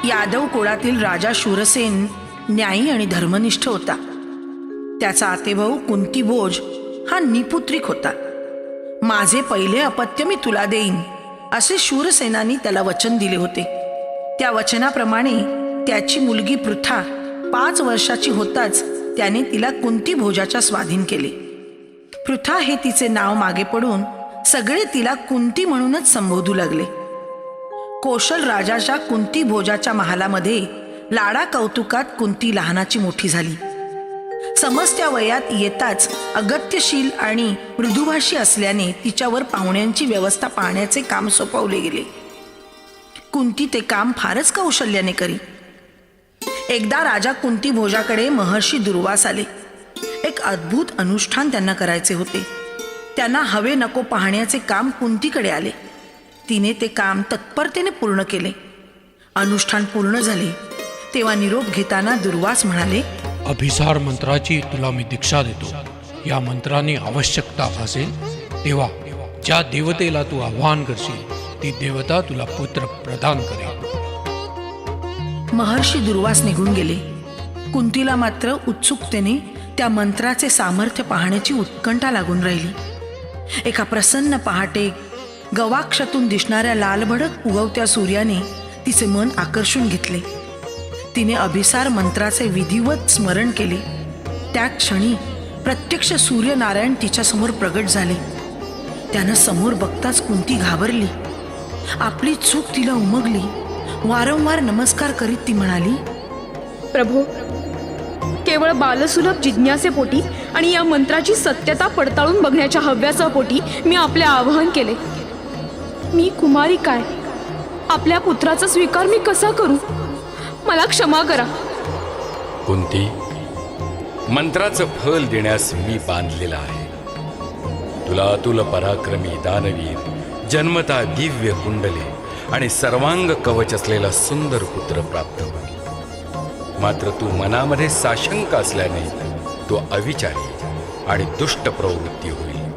यादव कुळातील राजा शूरसेन न्यायी आणि धर्मनिष्ठ होता. त्याचा आतेभाऊ कुंती भोज हा निपुत्रिक होता. माझे पहिले अपत्य मी तुला देईन असे शूरसेनानी त्याला वचन दिले होते. त्या वचनाप्रमाणे त्याची मुलगी पृथा 5 वर्षाची होताच त्याने तिला कुंती भोजाच्या स्वाधीन केले. पृथा हे तिचे नाव मागे पडून सगळे तिला कुंती म्हणूनच संबोधू लागले. कौशल राजाच्या कुंती भोजाच्या महालामध्ये लाडा कौतुकात कुंती लहानाची मोठी झाली. समजत्या वयात येताच अगत्यशील आणि मृदुभाषी असल्याने तिच्यावर पाहुण्यांची व्यवस्था पाहण्याचे काम सोपवले गेले. कुंती ते काम फारच कौशल्याने करी. एकदा राजा कुंती भोजाकडे महर्षी दुर्वास आले. एक अद्भुत अनुष्ठान त्यांना करायचे होते. त्यांना हवे नको पाहण्याचे काम कुंतीकडे आले. तिने ते काम तत्परतेने पूर्ण केले. अनुष्ठान पूर्ण झाले तेव्हा निरोप घेताना दुर्वास म्हणाले, अभिसार मंत्राची तुला मी दीक्षा देतो. या मंत्राने आवश्यकता भासेल तेव्हा ज्या देवतेला तू आवाहन करशील ती देवता तुला पुत्र प्रदान करेल. महर्षी दुर्वास निघून गेले. कुंतीला मात्र उत्सुकतेने त्या मंत्राचे सामर्थ्य पाहण्याची उत्कंठा लागून राहिली. एका प्रसन्न पहाटे गवाक्षातून दिसणाऱ्या लालभडक उगवत्या सूर्याने तिचे मन आकर्षून घेतले. तिने अभिसार मंत्राचे विधिवत स्मरण केले. त्या क्षणी प्रत्यक्ष सूर्यनारायण तिच्यासमोर प्रगट झाले. त्यानं समोर बघताच कुंती घाबरली. आपली चूक तिला उमगली. वारंवार नमस्कार करीत ती म्हणाली, प्रभो, केवळ बालसुलभ जिज्ञासेपोटी आणि या मंत्राची सत्यता पडताळून बघण्याच्या हव्यासापोटी मी आपले आवाहन केले. मी कुमारी काय, आपल्या पुत्राचा स्वीकार मी कसा करू? मला क्षमा करा. कुंती, मंत्राचं फल देण्यास मी बांधलेला आहे. तुला अतुल पराक्रमी दानवीर, जन्मता दिव्य कुंडले आणि सर्वांग कवच असलेला सुंदर पुत्र प्राप्त होईल. मात्र तू मनामध्ये साशंक असल्याने तो अविचारी आणि दुष्ट प्रवृत्ती होईल.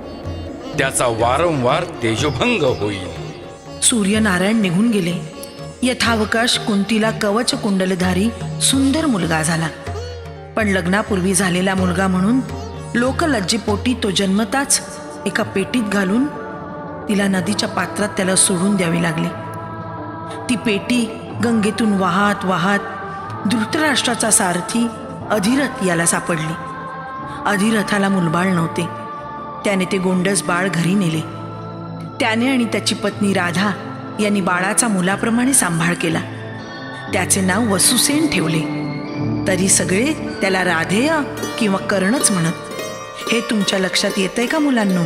त्याचा वारंवार तेजोभंग होईल. सूर्यनारायण निघून गेले. यथावकाश कुंतीला कवच कुंडलधारी सुंदर मुलगा झाला. पण लग्नापूर्वी झालेला मुलगा म्हणून लोकलज्जेपोटी तो जन्मताच एका पेटीत घालून तिला नदीच्या पात्रात त्याला सोडून द्यावे लागले. ती पेटी गंगेतून वाहत वाहत धृतराष्ट्राचा सारथी अधिरथ याला सापडली. अधिरथाला मुलबाळ नव्हते. त्याने ते गोंडस बाळ घरी नेले. त्याने आणि त्याची पत्नी राधा यांनी बाळाचा मुलाप्रमाणे सांभाळ केला. त्याचे नाव वसुसेन ठेवले. तरी सगळे त्याला राधेय किंवा कर्णच म्हणत. हे तुमच्या लक्षात येतंय का मुलांनो?